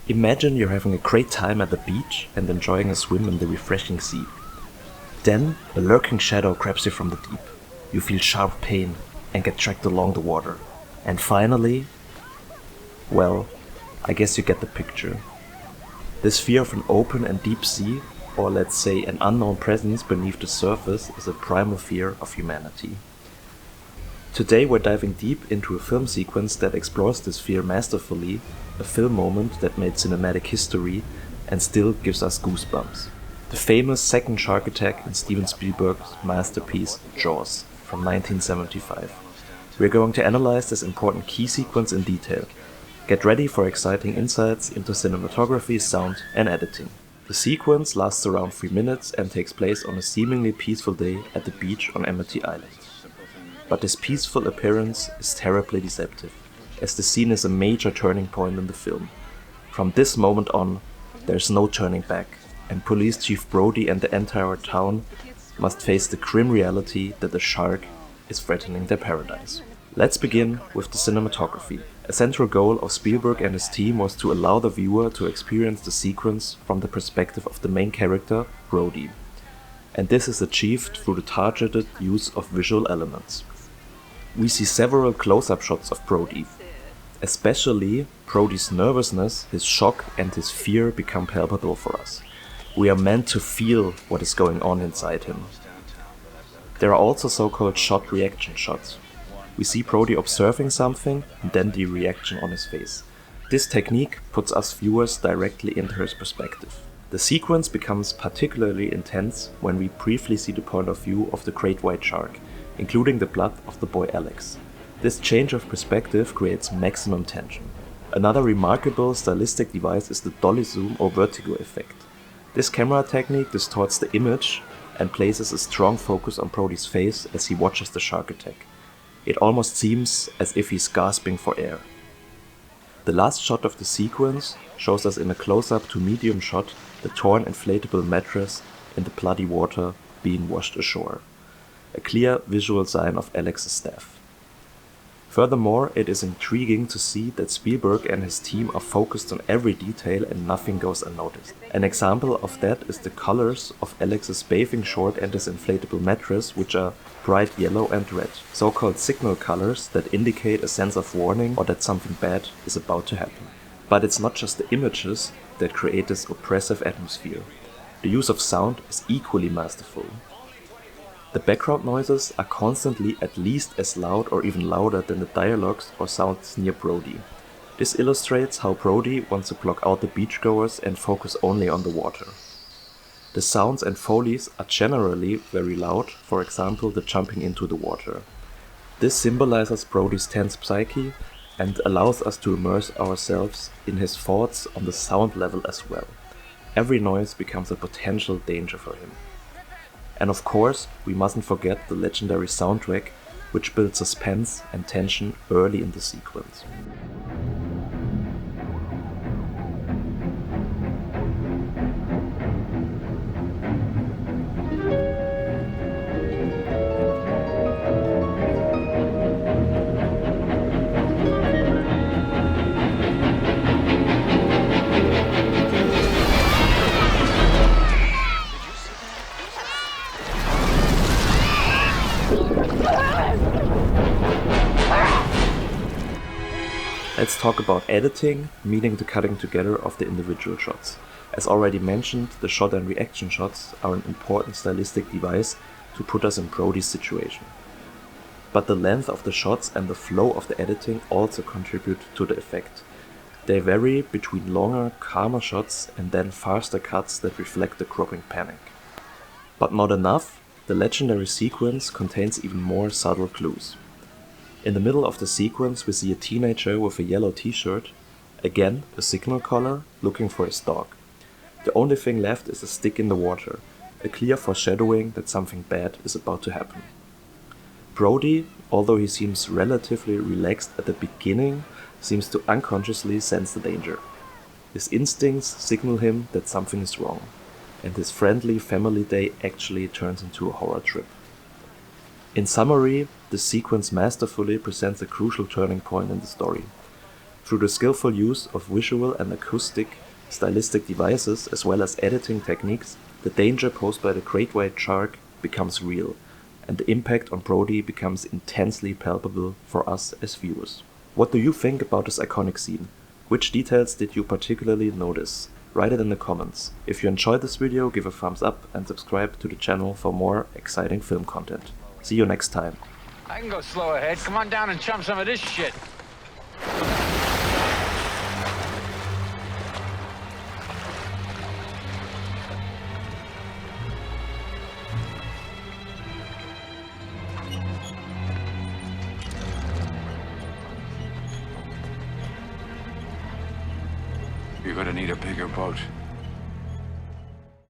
Imagine you're having a great time at the beach and enjoying a swim in the refreshing sea. Then, a lurking shadow grabs you from the deep. You feel sharp pain and get dragged along the water. And finally, well, I guess you get the picture. This fear of an open and deep sea, or let's say an unknown presence beneath the surface, is a primal fear of humanity. Today we're diving deep into a film sequence that explores this fear masterfully, a film moment that made cinematic history and still gives us goosebumps. The famous second shark attack in Steven Spielberg's masterpiece Jaws from 1975. We're going to analyze this important key sequence in detail. Get ready for exciting insights into cinematography, sound and editing. The sequence lasts around 3 minutes and takes place on a seemingly peaceful day at the beach on Amity Island. But this peaceful appearance is terribly deceptive, as the scene is a major turning point in the film. From this moment on, there's no turning back, and Police Chief Brody and the entire town must face the grim reality that a shark is threatening their paradise. Let's begin with the cinematography. A central goal of Spielberg and his team was to allow the viewer to experience the sequence from the perspective of the main character, Brody. And this is achieved through the targeted use of visual elements. We see several close-up shots of Brody. Especially, Brody's nervousness, his shock and his fear become palpable for us. We are meant to feel what is going on inside him. There are also so-called shot reaction shots. We see Brody observing something and then the reaction on his face. This technique puts us viewers directly into his perspective. The sequence becomes particularly intense when we briefly see the point of view of the great white shark, including the blood of the boy Alex. This change of perspective creates maximum tension. Another remarkable stylistic device is the dolly zoom or vertigo effect. This camera technique distorts the image and places a strong focus on Brody's face as he watches the shark attack. It almost seems as if he's gasping for air. The last shot of the sequence shows us in a close-up to medium shot the torn inflatable mattress in the bloody water being washed ashore. A clear visual sign of Alex's death. Furthermore, it is intriguing to see that Spielberg and his team are focused on every detail and nothing goes unnoticed. An example of that is the colors of Alex's bathing short and his inflatable mattress, which are bright yellow and red, so-called signal colors that indicate a sense of warning or that something bad is about to happen. But it's not just the images that create this oppressive atmosphere. The use of sound is equally masterful. The background noises are constantly at least as loud or even louder than the dialogues or sounds near Brody. This illustrates how Brody wants to block out the beachgoers and focus only on the water. The sounds and follies are generally very loud, for example the jumping into the water. This symbolizes Brody's tense psyche and allows us to immerse ourselves in his thoughts on the sound level as well. Every noise becomes a potential danger for him. And of course, we mustn't forget the legendary soundtrack, which builds suspense and tension early in the sequence. Let's talk about editing, meaning the cutting together of the individual shots. As already mentioned, the shot and reaction shots are an important stylistic device to put us in Brody's situation. But the length of the shots and the flow of the editing also contribute to the effect. They vary between longer, calmer shots and then faster cuts that reflect the growing panic. But not enough, the legendary sequence contains even more subtle clues. In the middle of the sequence we see a teenager with a yellow t-shirt, again a signal color, looking for his dog. The only thing left is a stick in the water, a clear foreshadowing that something bad is about to happen. Brody, although he seems relatively relaxed at the beginning, seems to unconsciously sense the danger. His instincts signal him that something is wrong, and his friendly family day actually turns into a horror trip. In summary, the sequence masterfully presents a crucial turning point in the story. Through the skillful use of visual and acoustic stylistic devices as well as editing techniques, the danger posed by the great white shark becomes real, and the impact on Brody becomes intensely palpable for us as viewers. What do you think about this iconic scene? Which details did you particularly notice? Write it in the comments. If you enjoyed this video, give a thumbs up and subscribe to the channel for more exciting film content. See you next time. I can go slow ahead. Come on down and chump some of this shit. You're gonna need a bigger boat.